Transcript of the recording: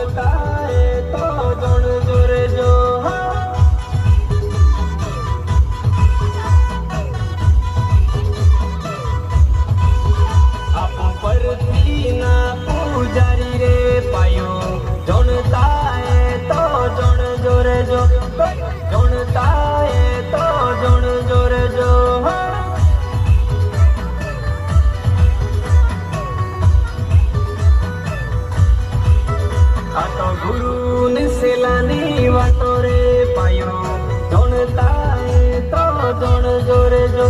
જોણતાએ તો જોણ જોરે જો આપો પરથી ના પૂજારી રે પાયો જોણતાએ તો જોણ જોરે જો જોણતાએ તો જોણ જોરે જો આ તો ગુરુ ને સેલાની વાતો રે પાયો જોણતાએ તો જોણ જોરે જો